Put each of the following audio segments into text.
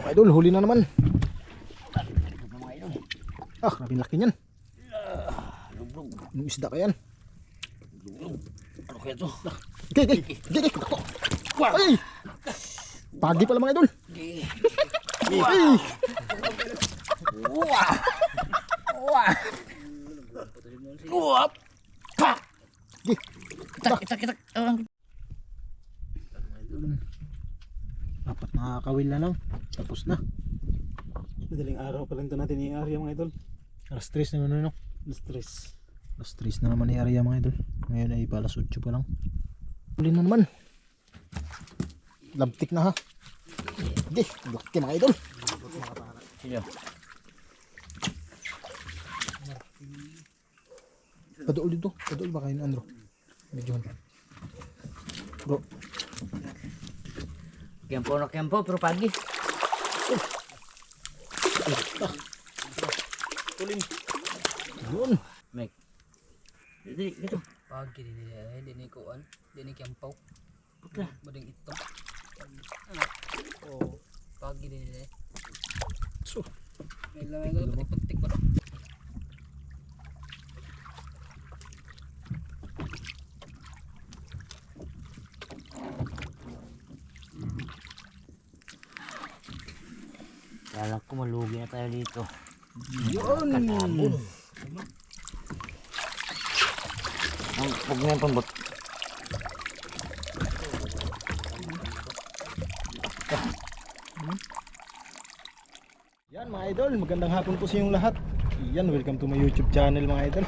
Idol, huli na naman. Ah, grabe laki niyan. Lublog. Yung isda ka yan. Lublog. Ano kaya to? Okay. Ay! Pagi pala mga idol. Ay! Uwap! Pa! Okay. Kitak. Dapat nakakawil na lang. Tapos na. Madaling araw pa lang ito natin i-area mga idol. Alas 3 na naman. Stress. Alas 3 na naman i-area mga idol. Ngayon ay palas 8 pa lang. Huli na naman. Labtik na ha. Hindi, laki mga idol. Sino? Padool dito. Padool ba kayo Andro? Medyo. Bro. Kempo, pero pagi. Tulim. Yun. Mek. Dito. Pagi din kuan, din kiampaw. Putra. Bading ito. Oh, pagi din So, may lamay ko patik pa. Alam ko malugi na tayo dito. yun. Kanabon. Huwag mo yung pambot. Yan mga idol, magandang hapon po sa inyong lahat. Yan, welcome to my YouTube channel mga idol.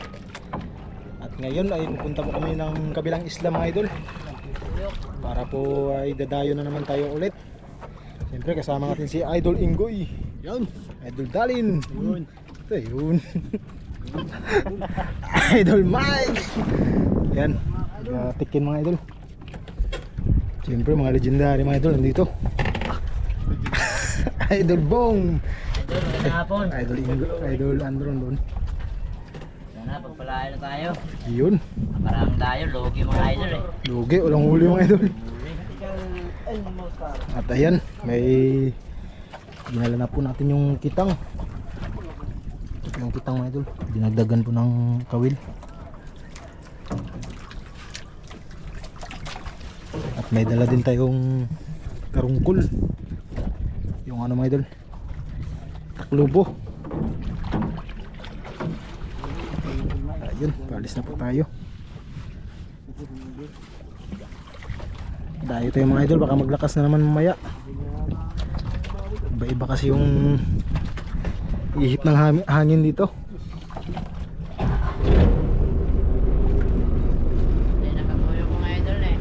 At ngayon ay pupunta po kami ng kabilang isla mga idol. Para po ay dadayo na naman tayo ulit. Siyempre kasama natin si Idol Ingoy. Yan. Idol Dalin. Yun. Ito yun. Idol Mike. Yan. Tikin mga idol. Siyempre mga legendary mga idol nandito. Idol Bong. Idol, magandang hapon. Idol Ingoy. Idol Andron doon. Sana, pagpalain na tayo. Yun. Parang tayo, lugi mga idol eh. Lugi. Walang huli mga idol. At ayan. May dinala na po natin yung kitang. Yung kitang mga idol. Dinagdagan po ng kawil. At may dala din tayong karungkol. Yung ano mga idol, taklubo. Ayun, paalis na po tayo. Dayo tayo mga idol, baka maglakas na naman mamaya. Iba-iba kasi yung ihip ng hangin dito. Hindi nakabuyo mga idol eh.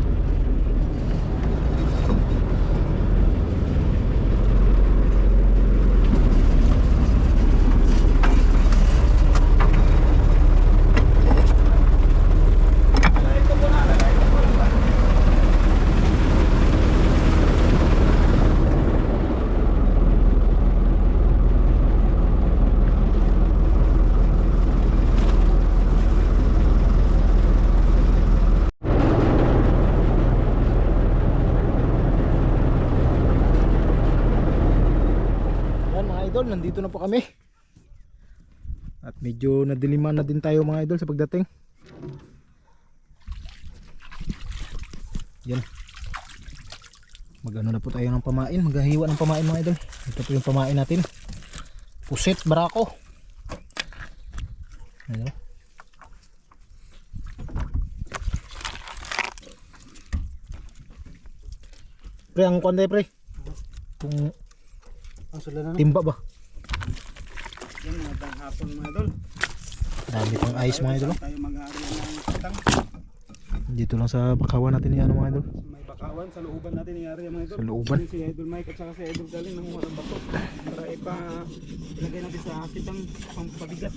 Idol, nandito na po kami. At medyo nadiliman na din tayo mga idol sa pagdating. Yan. Magano na po tayo ng pamain, maghahiwa ng pamain mga idol. Ito po yung pamain natin. Puset, barako. Ano? Pre, ang kuwan tayo pre. Kung Ang sula na. timba ba? Yan, magandang hapon mga idol. Dami pang ice mga idol. Tayo mag-area ng kitang. Dito lang sa bakawan natin ni ano mga idol. May bakawan sa looban natin i-area mga idol. Sa looban. Si Idol Mike at saka si Idol Galing ng mga bato. Para ilagay natin sa kitang pampabigat.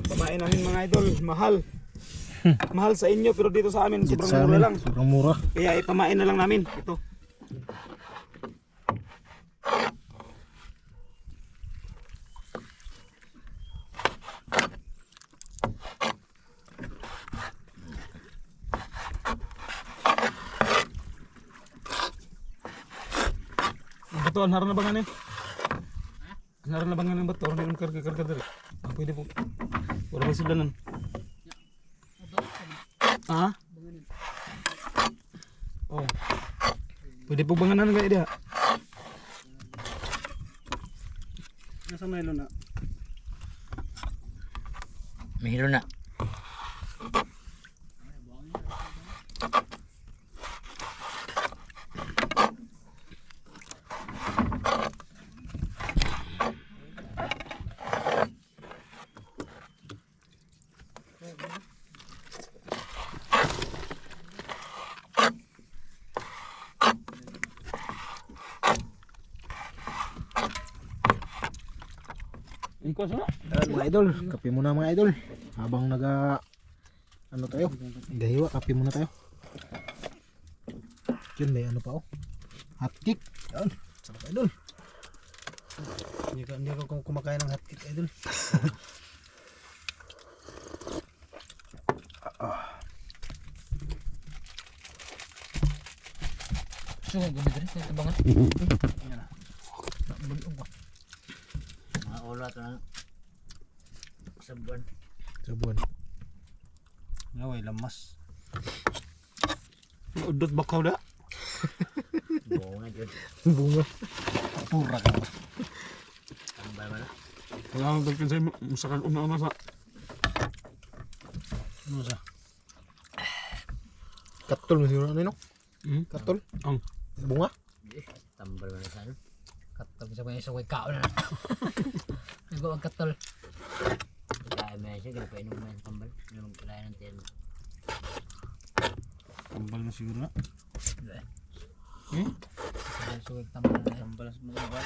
Pamain namin mga idol, mahal. Mahal sa inyo pero dito sa amin Dito sobrang sa mura amin, lang. sobrang mura. Kaya ipamain na lang namin ito. bato, naroon na ba nga naroon na ba nga ng bato? Naroon na karga dari. Ang pwede po. Wala ba sila nun? Ha? Oh. Pwede po banganan nga ida. Nasa Milo na. Mahiro na. Ikaw sa? Mga idol, kape muna mga idol. Habang ano tayo? Gahiwa, kape muna tayo. Yun, may ano pa oh. Hot cake. Yan, sarap idol. Hindi ka kumakain ng hot cake idol. So, gabi rin sa tabangan. Mga ulo ato na. Sabuan. Sabuan. Ngaway, lamas. Udot bakaw da. Bunga dyan. Bunga. Pura ka ba? Tambal ba na? Wala nang tagpin sa'yo. Masakan una-una sa. Ano sa? Katol mo siguro ano no? Katol? Ang. Bunga? Tambal ba na sa ano? Katol sa kanya sa way kaon na. Nagawag katol. Kaya may siya, ganapainom mo yung tambal. Yung kalayan ng tiyan. Tambal na siguro na. Sa way tambal na. Tambal sa mga ba?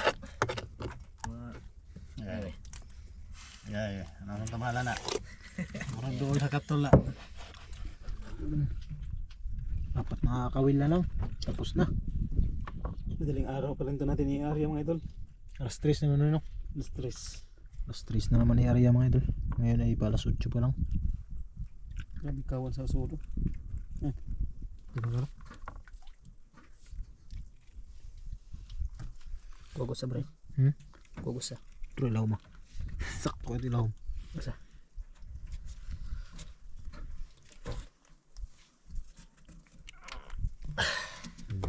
Ay. Ay, anong tamala na? Marang doon sa katol na. Dapat nakakawil na lang. Tapos na. Madaling araw pa lang ito natin i-area mga idol. Alas 3 na naman no? Stress. Alas 3 na naman i-area mga idol. Ngayon ay palas 8 pa lang. Grabe kawan sa sulo. Diba ka? Gugos sa bre. Gugos sa. Pero ilaw mo. Sakto ka ilaw. Basta.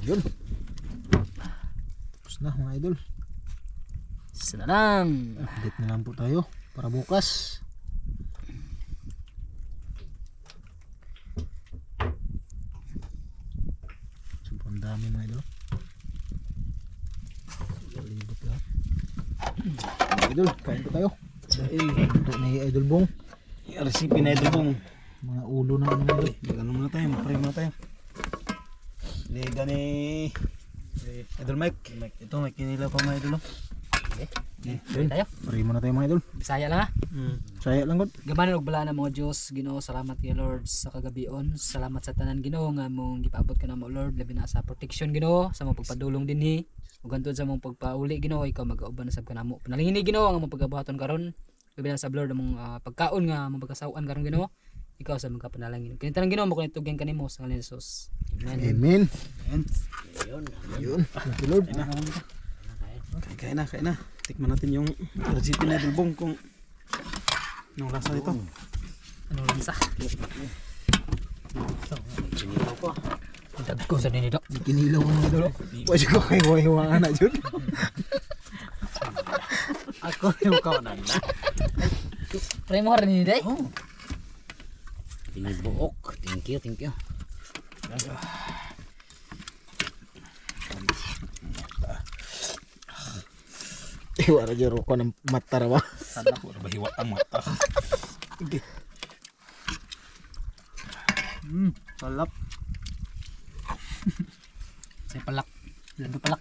Yun. Tapos na mga idol. Sana lang. Update na lang po tayo para bukas. Sobrang dami mga idol. Libot lahat. Mga idol, kain po tayo. Ito ni Idol Bong. Recipe na idol pong. Mga ulo na ano mga idol. Ano muna tayo, mag-pray muna tayo. Liga ni Idol Mike. Ito may kinilaw pa mga idol. Yun, Tayo. pray muna tayo mga idol. Bisaya lang ha. Saya lang god. Gabanan og bala na mga Dios, Ginoo, salamat kay Lord sa kagabion. Salamat sa tanan Ginoo nga mong gipaabot ka na mo Lord, labi na sa protection Ginoo, sa mong pagpadulong dinhi. Ug gantod sa mong pagpauli Ginoo, ikaw mag-auban sab kanamo. Panalingin ni Ginoo ang mong pagabuhaton karon. Labi na sa Lord among pagkaon nga mong pagkasawan karon Ginoo. Ikaw sa mga panalangin. Kini tanang Ginoo mo kun tugyan kanimo sa ngalan ni Jesus. Amen. Amen. Yun. Yun, thank you Lord. Kain na. Tikman natin yung recipe na Idol Bong kung anong lasa nito. Ano lang sa? Sinilaw ko. Dagko sa dinidok. Kinilaw mga idol. Pwede ko kayo hiwa-hiwaan na dyan. Ako yung kawanan na. Try mo rin ni day. Tinibuok. Thank you. Hiwa na dyan ko ng mata rawa. Sana ko ba hiwa ang mata. Okay. Salap. Say palak. Lado palak.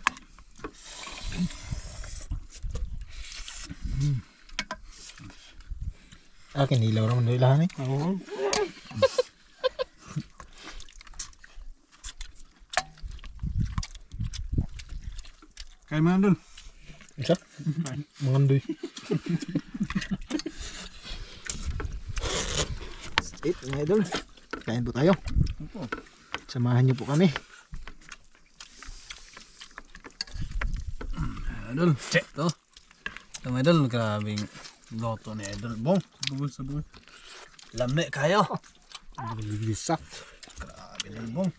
Kinilaw naman nila lahat eh. Oo. Kain mo Idol. Isa? Mangandoy. Eat mga idol. Kain po tayo. Samahan niyo po kami. Idol. Ito. Ito mga idol. Grabing loto ni Idol. Bong. Sabugol. Lami kayo. Bilisak. Grabe na bong.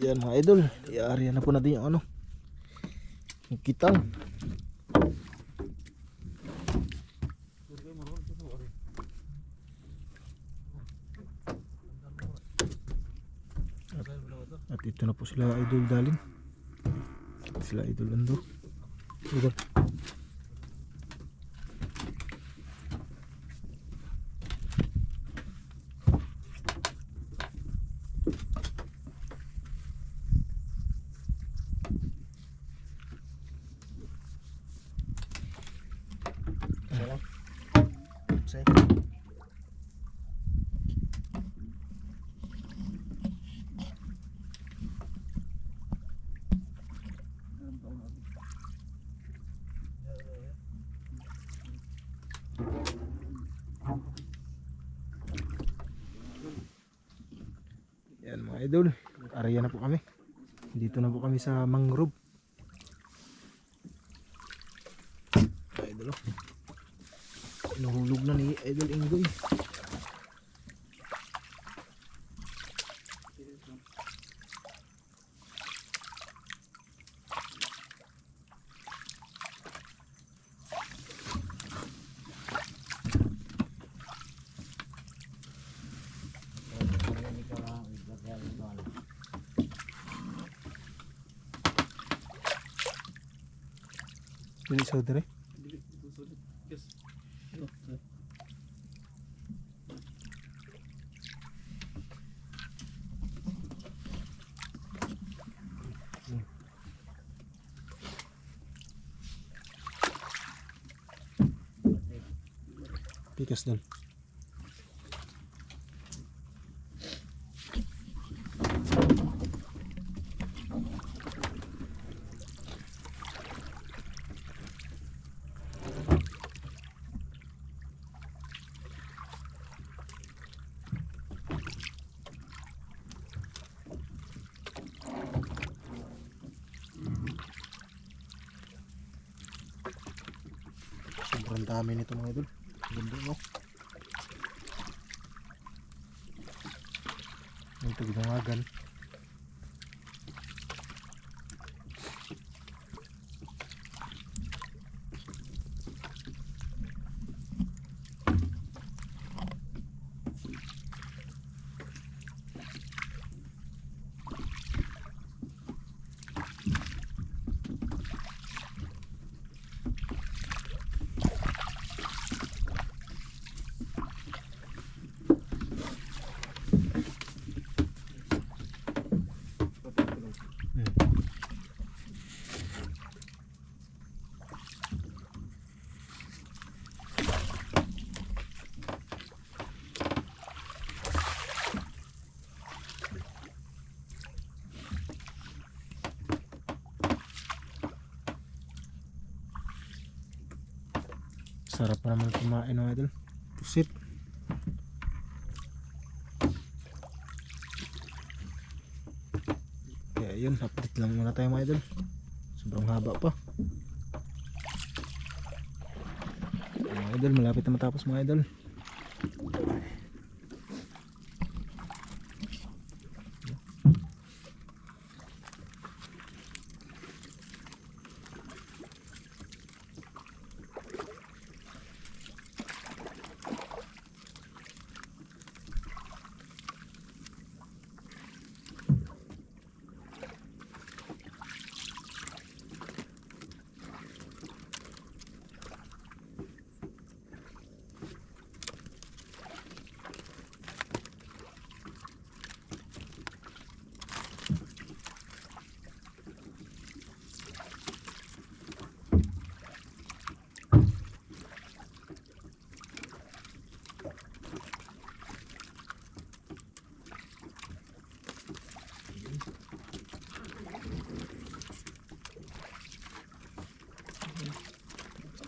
Yan mga idol. Iari na po natin yung ano. Yung kitang. At ito na po sila idol daling. Sila idol ando. Idol. Say. Yan mga idol, area na po kami. Dito na po kami sa mangrove. Mga idol, oh. Inuhulog na ni Idol Ingoy. Dili sa dire. Pikas dol. Sobrang dami nito mga idol. Ganda no. Ito ginangagan. Sarap pa naman kumain mga idol. Pusit. Kaya yun, update lang muna tayo mga idol. Sobrang haba pa. Mga idol, malapit na matapos mga idol.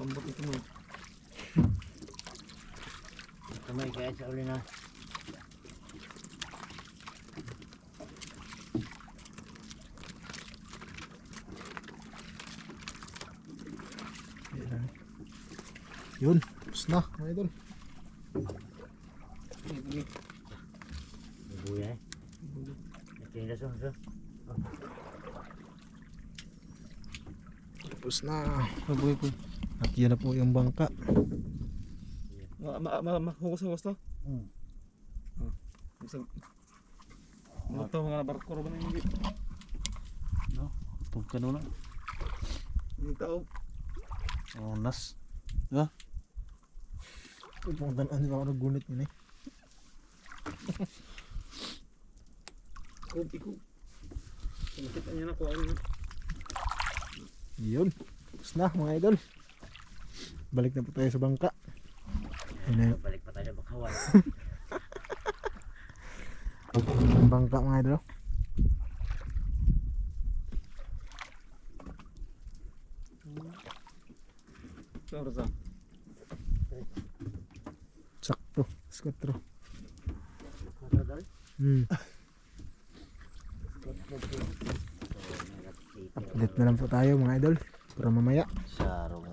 Pambot ito mo. Kamay kaya sa uli na. Yun, tapos na mga idol. Buya eh. Ito yung laso. Tapos na. Mabuhay po. At yan na po yung bangka. Hugas to. Ano to mga barko ba na hindi? No, tug kanuna. Hindi tao. Oh, nas. Diba? Pang danan nila ako naggunit yun eh. Kopi ko. Nakita niya na ko ano. Yun. Tapos na mga idol. Balik na po tayo sa bangka. Yun na Balik pa tayo maghawal. yung bangka mga idol. Saan sa? Sakto. Skotro. Matadal? Update na lang po tayo mga idol. Para mamaya. Sarong.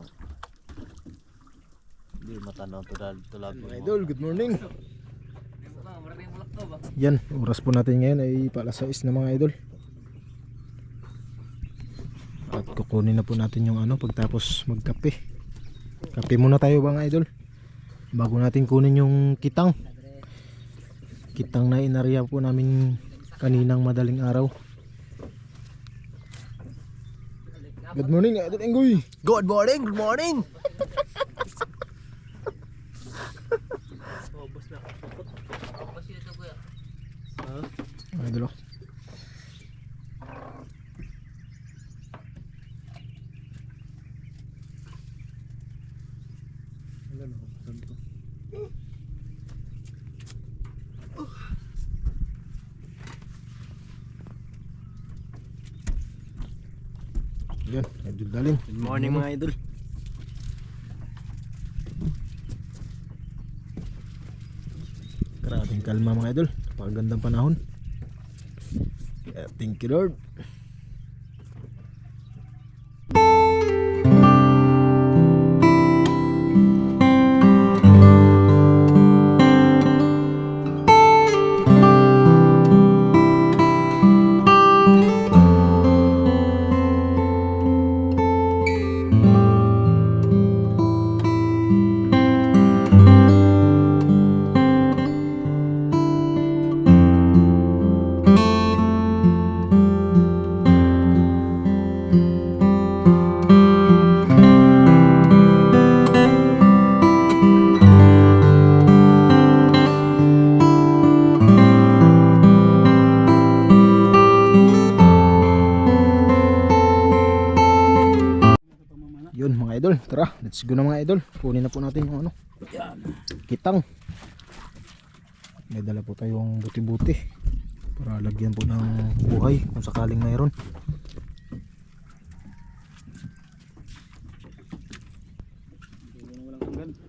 Di matanaw tulag. Mga idol, good morning. Yan, oras po natin ngayon ay alas 6 na mga idol. At kukunin na po natin yung pagtapos magkape. Kape muna tayo mga idol. Bago natin kunin yung kitang. Kitang na inarya po namin kaninang madaling araw. Good morning idol Enggoy. Good morning, good morning. Mga idol. Yan, idol Dalin. Good morning mga idol. Grabing kalma mga idol. Pagandang panahon. Thank you Lord. Yun mga idol, tara, let's go na mga idol. Kunin na po natin yung kitang. May dala po tayong buti-buti para lagyan po ng buhay kung sakaling mayroon.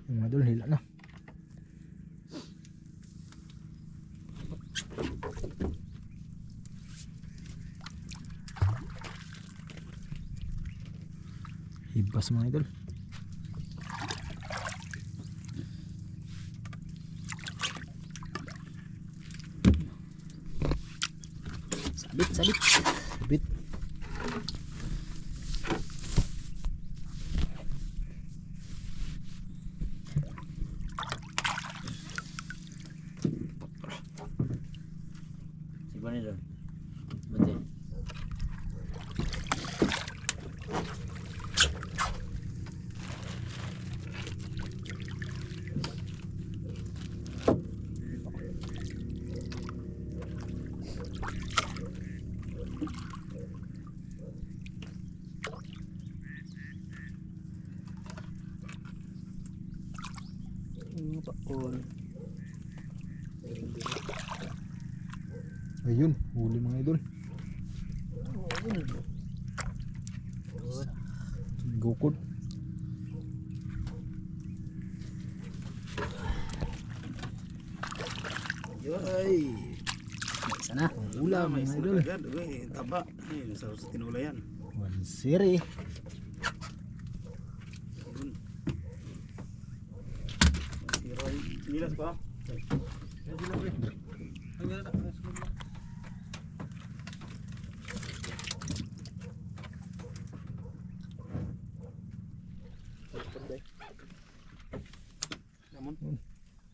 Yung mga idol, hila na. Hibas mga idol. Sabit, sabit. Sabit. Siapa ni doon? Betul. Ayun, huli mga idol. Gukod. Ay, Sana. ulam mga idol. Taba. Sa tinulayan. One siri. Gilas ko.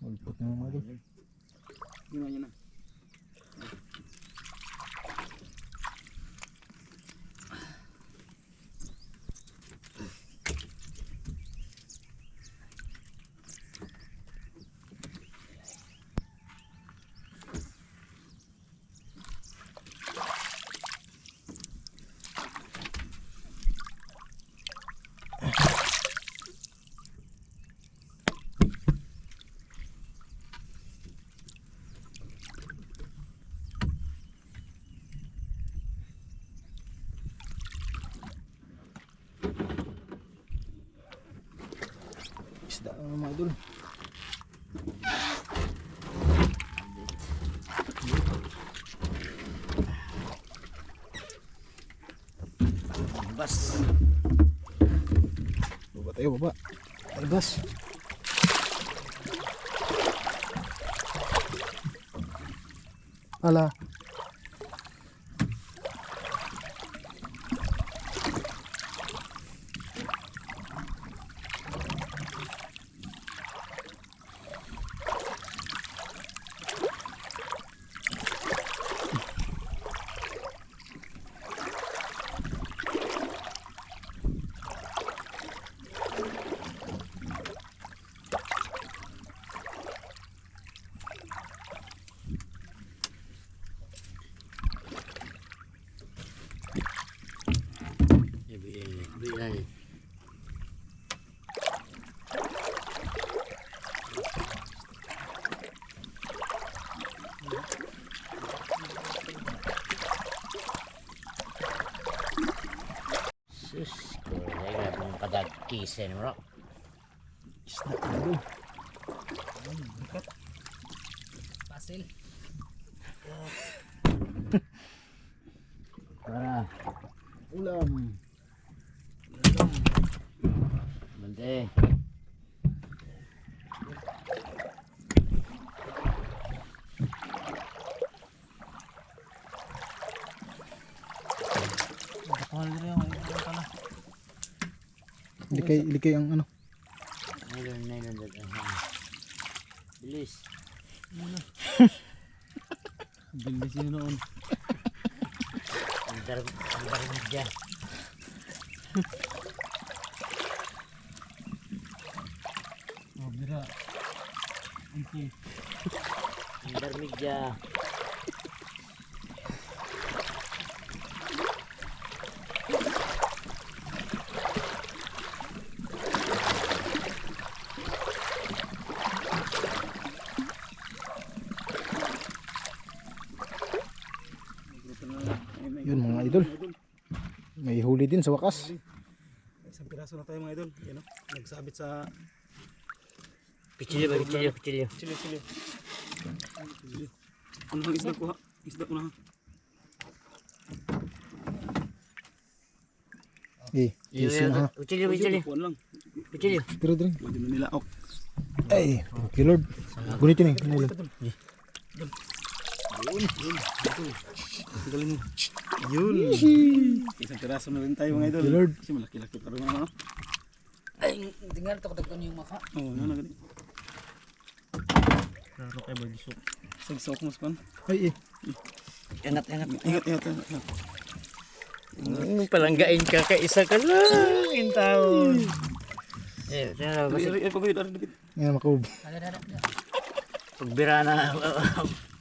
Malpot na mga idol. Gimana na? Isda na mga idol. Bas. Baba tayo, baba. Albas. Ala. Bilang. Sus, kaya pong kadagkisen mo. Isda na idol. Pasil. Para Ulam. Bante. Ilikay ang ano. Nylon dad. Bilis. Bilis yun noon. Andar meja. Oh, bira. Okay. Andar meja. Yun mga idol. May huli din sa wakas. Isang piraso na tayo mga idol. Yan o. Nagsabit sa Pichilyo ba? Pichilyo. chili. Ano ang isda ko ha? Isda ko na ha? Easy na ha. Pichilyo. Kuhan lang. Pichilyo. Pero din. Pwede na nila. Oh. Ay, okay Lord. Gunitin eh. Nilo. Galing mo. Yun. Isang piraso na rin tayo mga idol. Okay, Lord. Kasi malaki-laki pa rin ano. Ay, tingnan to kadaghan yung maka. Oo, yun na ganit. Laro kayo ba gisok? Sagsok mo span. Ay Ingat. Ingat. Palanggain ka isa ka lang. Intaon. Sana ba Ay, pagod. Ari dikit. Ngayon makob. Dada. pagbira na.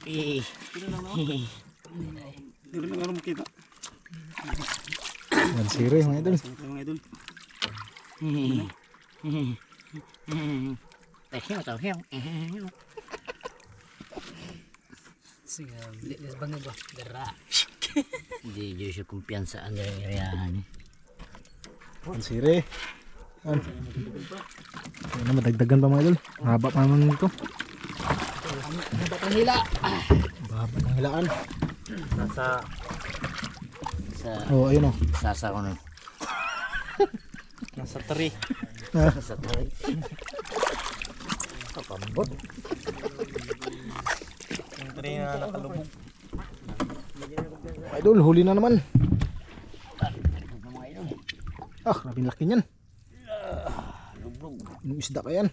Hindi rin nga makita. Mansiro mga idol. Tayo mga idol. Tahiyaw. Sige, lilis bangag ba? Dara. Hindi dyan siya kumpiyansa ang garayahan eh. Mansiro. Ano na madagdagan pa mga idol. Haba pa naman ito. Haba pang hila. Haba ng hilaan. Sa Oh, ayun oh. sasa ko nun. Nasa 3. Sa tuloy. Kapambot. Yung kanina nakalubog. Mga idol, huli na naman. Ah, grabing laki niyan. Anong isda ka yan?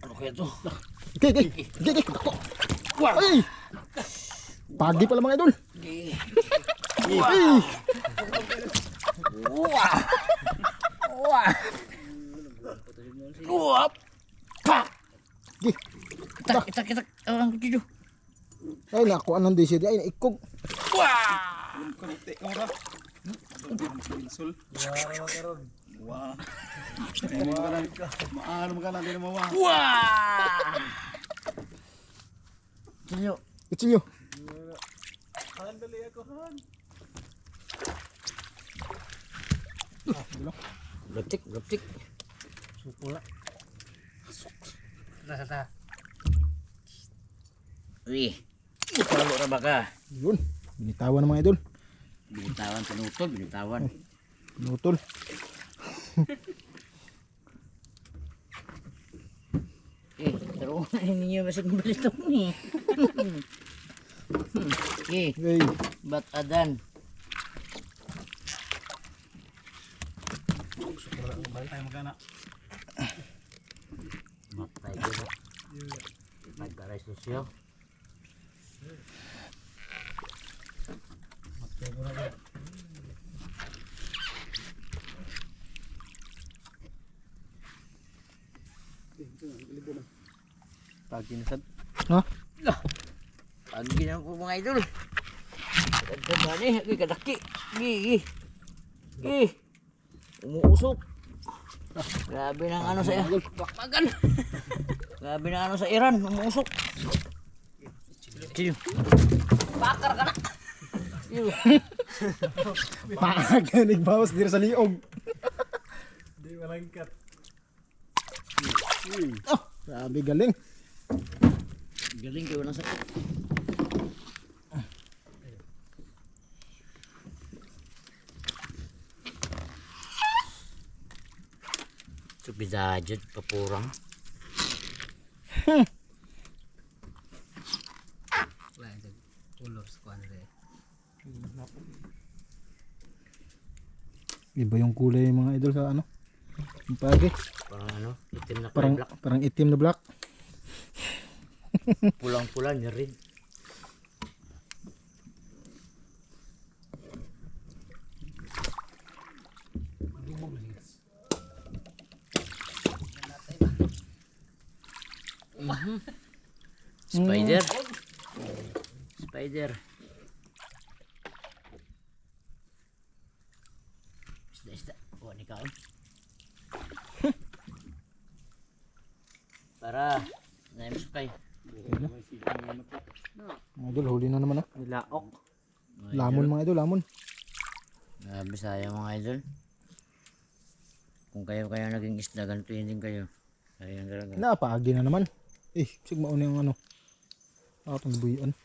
Ano kaya to? Okay. Ako. Ay! Pagi pala mga idol. Ay! Gi. Itak. Ang kilo. Ay, nakuha ng DC. Ay, naikog. Kunti ora. Sul. Wah. Maano ka na din mawa. Kilo. Kutsilyo. Handali ako han. Gaptik. Supula. Nasa. Uy. Palo ra ba ka? Yun. Binitawan ng mga idol. Binitawan. Pinutol. Pero ninyo masig balito ni. Ay, Bat adan. Balik tayo magana. Matay ko. Pagkaray sosyo. Pagi na sad. ha? Pagi na po mga idol. Ganda ni, kadaki. Gi. Umuusok. Grabe ng ano sa bakbagan. Grabe ng ano sa Iran, umuusok. Chiyo. Bakar ka na. Chiyo. Paganig bawas diri sa liog. Di malangkat. Oh, grabe galing. Galing kayo ng sakit. Supidajud papurang. Lain sa color squad rin. Iba yung kulay mga idol sa ano? Yung pagi. Parang ano, itim na Parang black. parang itim na black. Pulang-pula niya rin. Spider. Isda. Huwag ni kaon. Para. Naimsukay. Mga idol, huli na naman ah. Nilaok. Lamon mga idol, lamon. Bisaya mga idol. Kung kayo naging isda, ganito yun din kayo. Kaya talaga. Napagi na naman. Sig mauna yung ano. Atong buyan.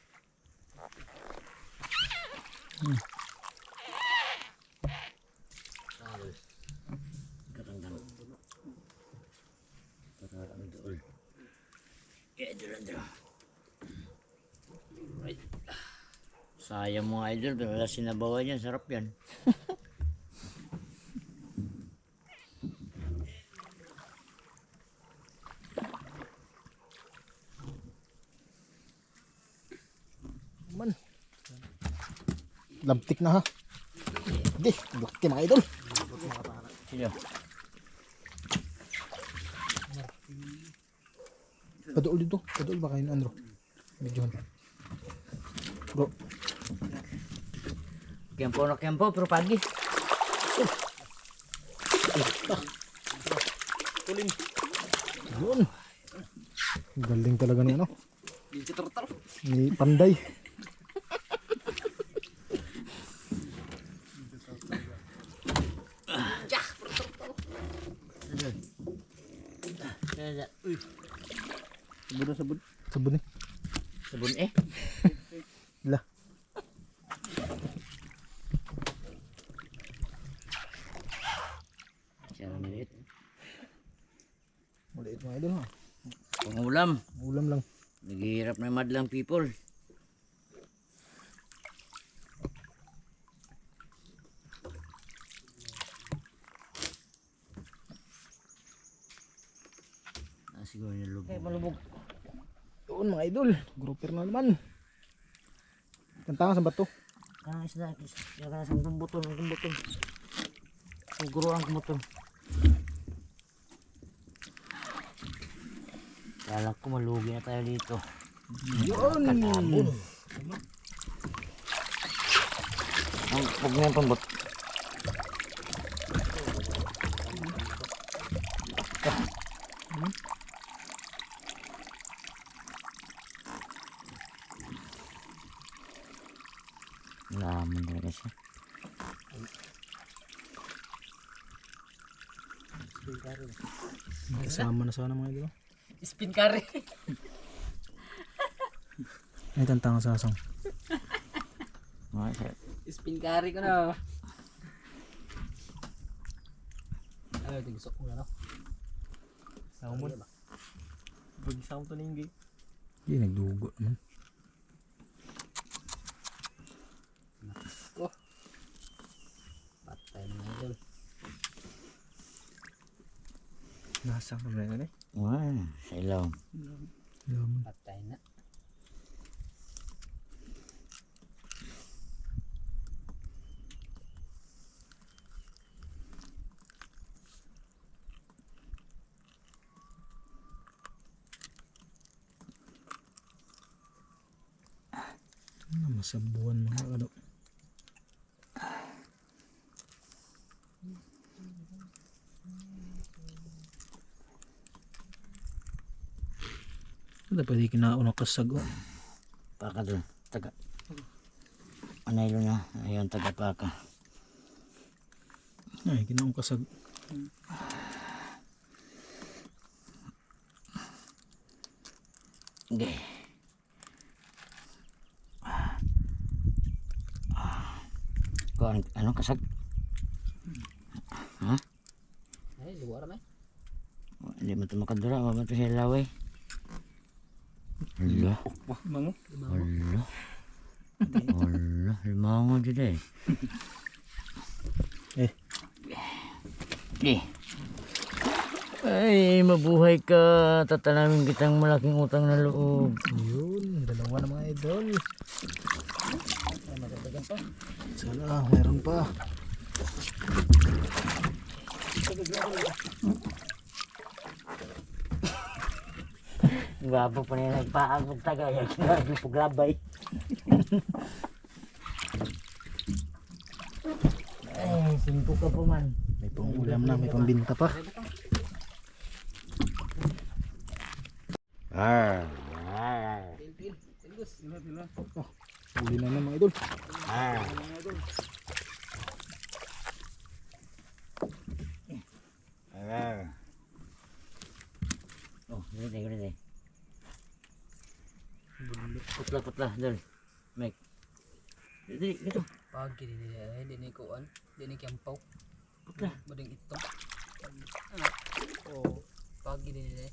Karanggang. Karang dool. Idol. Right. Sayang mga idol, pero wala sinabawan yan. Sarap yan. Man. Labtik na ha. Di, laki mga idol. Sino? Kadool dito. Kadool ba kayo ni Andro? Medyo. Bro. Kempo, pero pagi. Yun. Galing talaga ni ano. Ni Panday. Uy, Sabon eh. sabon eh. Lah. Siya maliit. Maliit mga idol ha. Pangulam. Ulam lang. Naghihirap na madlang people. Siguro nilubog. Okay, malubog. Doon mga idol. Grouper na naman. Kantangan sa bato. Isda. Kaya ka sa kumbutol. Siguro ang kumbutol. Kala ko malugi na tayo dito. Yun. Kanabon. Ang pag nga pambot. Laman talaga siya. Kasama na sana mga idol. Spin carry. Ay, tantangan sa asang. Mga sir. Spin carry ko na. Ay, tigusok ko na no. Salmon. Pag-isang to ninggi. Hindi, nagdugo naman. Patay na idol. Nasang na rin eh. Sa ilaw. Yaman. Patay na. Masabuan mga ano. Ano pwede kinauna kasag o? Paka doon. Taga. Anaylo na. Ayun, taga paka. Ay, kinauna kasag. Okay. Ano kasag? Ha? Ay, luwara na. Hindi mo ito makadura. Wala mo ito siya laway. Hala. Mango. Hala. Hala. Limango dyan Eh. Eh. Ay, mabuhay ka. Tatanamin kitang malaking utang na loob. Yun, dalawa na mga idol. Sana, meron pa. Gwapo pa nila nagpaagod tagay. Ginagawa po grabay. Ay, 5 ka po man. May pang ulam na, may pambinta pa. Huli na na mga idol. Oh, gulite. Putla, dal. Mek. Dito. Pag kini nila, hindi ni kuan, hindi ni kiampaw. Putla. Bading ito. Oh, pag kini nila.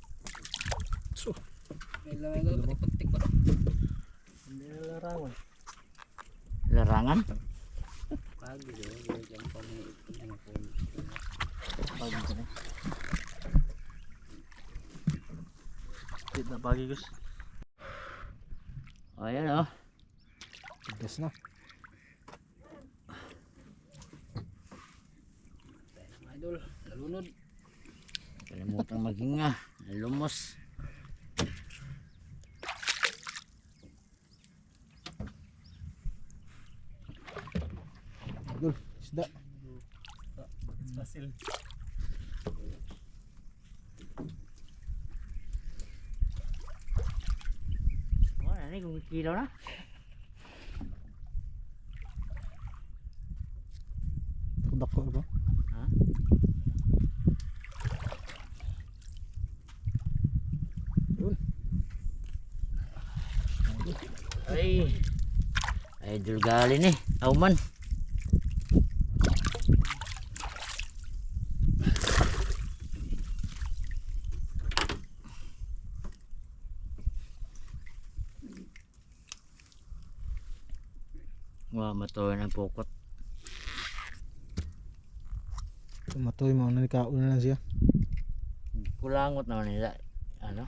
So, May lamay ko patik pa. Hindi na larangan. Larangan? Pag kini nila kiampaw ni ito. Hindi na pagi guys. Oh, yan oh. tigas na. Mga idol, nalunod. Kalimutang maghinga. Lumos. Idol, isda. Basil. Oh, nani kung kilo na? Kudak ko ba? Ha? Yun. Ay. Idol gali ni. Auman. Matuloy ng pukot. Tumatoy mo, nalikaon na lang siya. Kulangot naman nila. Ano?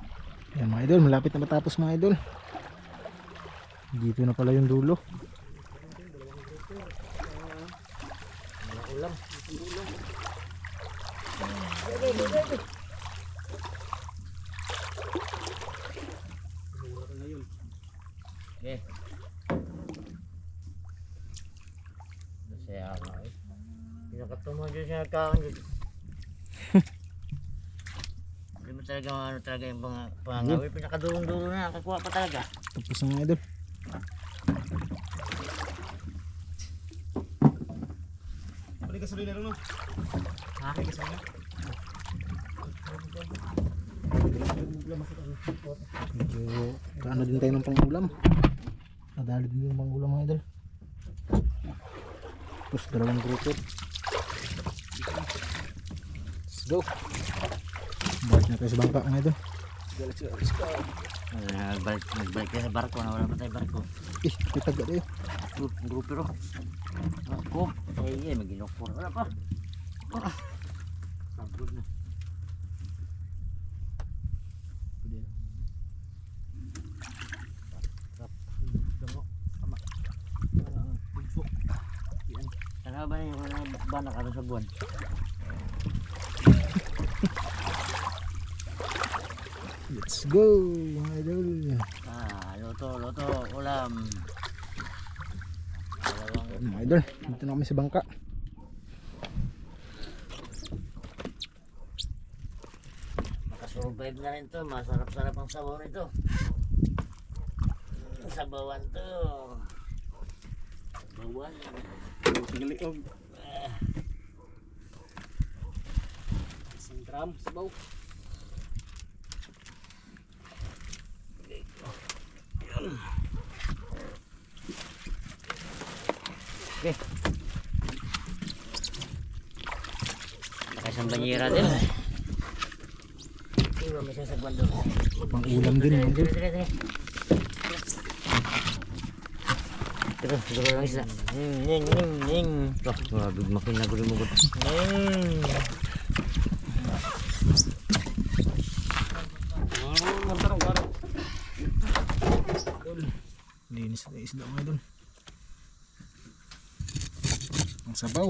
Yan mga idol, malapit na matapos mga idol. Dito na pala yung dulo. Ulam. Okay. Saya nga eh. Pinakatumo dyan siya kaon dyan. Hindi mo talaga ano talaga yung pangangawi. Pinakadulong-dulo na. Nakakuha pa talaga. Tapos na mga idol. Balik ka sa rin no? Ha? Medyo kaano din tayo ng pangulam. Nadali din yung pangulam mga idol. Tapos dalawang grupo. Let's go. Balik na tayo sa bangka mga idol. Nagbalik kayo sa barko. Nawala pa tayo barko. May taga tayo. Grupo pero. Ako. Eh, maginokor. Wala pa. Sabod na. Sana ba yung banak ano sa buwan? Let's go mga idol. Luto, ulam. Mga idol, dito na kami sa bangka. Makasurvive na rin to. Masarap-sarap ang sabaw nito. Sabawan to. Sabawan. Tingaliog. Isang gram sabaw. Okay. Nakasang banyera din. Iwa may sasagwan doon. Pang ulam din mga idol. Sige. Siguro lang isa. Ning. Grabe, makinaguli mo gud. Linis na isda mga idol. Ang sabaw.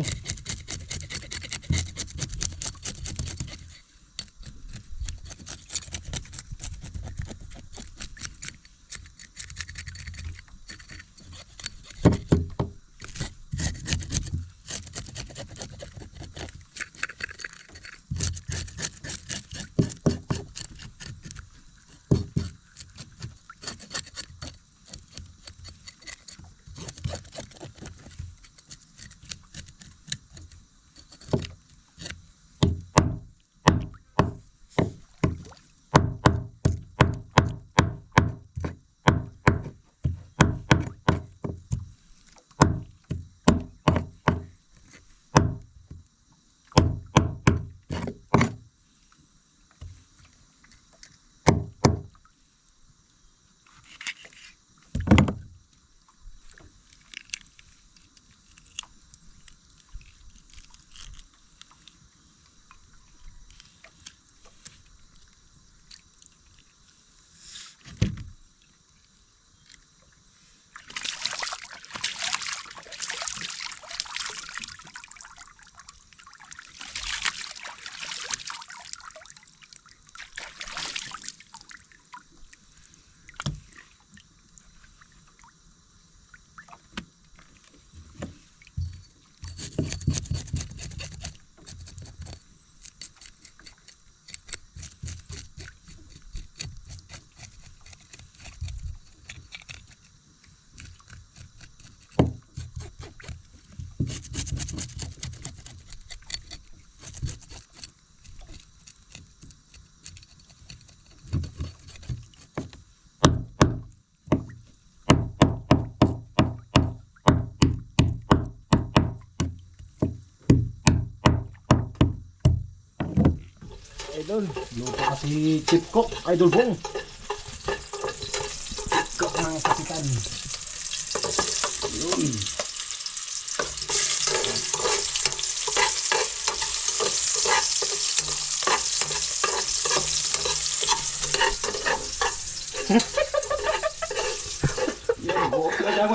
Idol, luto kasi Chip Cook, Idol Bong. Chip Cook ng kasitan. Yun.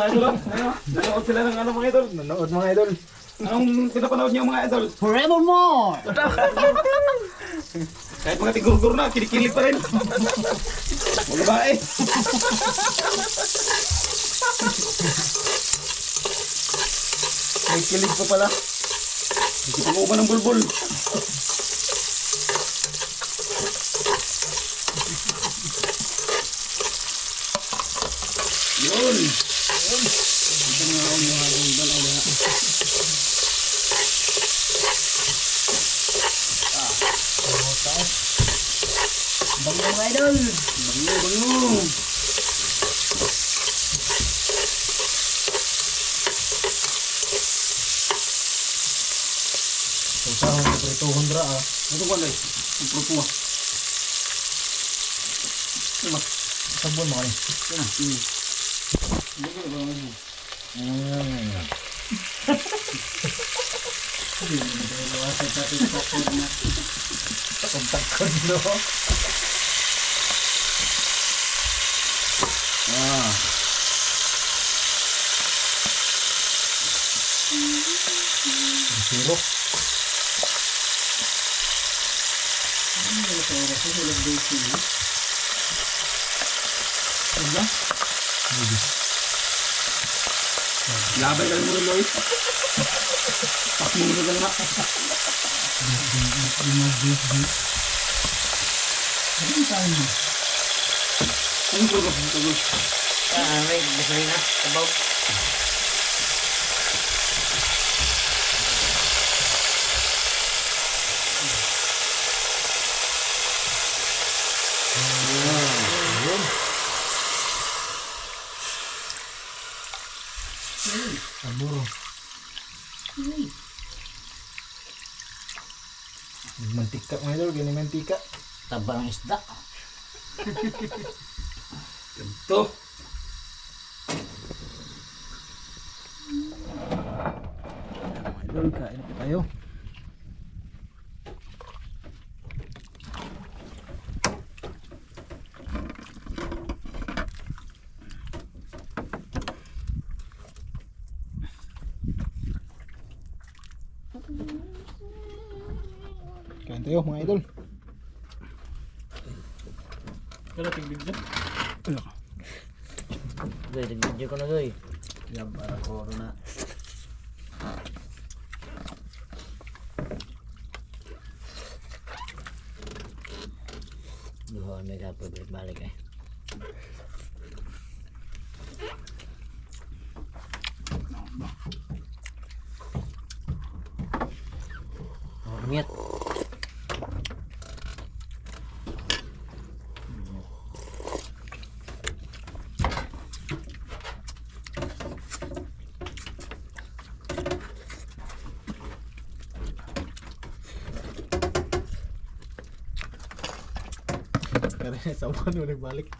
mga idol. Ayun, nanood sila ng ano mga idol. Nanood mga idol. Anong pinapanood niyo mga idol? Forevermore! Kahit mga tigurgur na, kinikilig pa rin. Mga babae. May kilig pa pala. Hindi pa mo ba ng bulbul? Yun. Bango mga idol! Bango, bango. Sasahon ko ito 100 ah. Ito ko lang. Ang propuwa. Sabon mo kayo. Pagtakod no. Zero. Labay ka lang mo rin, Lois. Pakinggan ka lang. Ano po ba? May gasolina. Sabaw. Aburo. Mantika mga idol, ganyan mantika. Taba ng isda. Ito. Mga idol, kain na po tayo. Kain tayo mga idol. Kala tiglig dyan. Goy, nag-video ko na goy. Yan para ko na. Doon may kapag balik eh. Oh, ingat. Karena sa uwan ulit balik.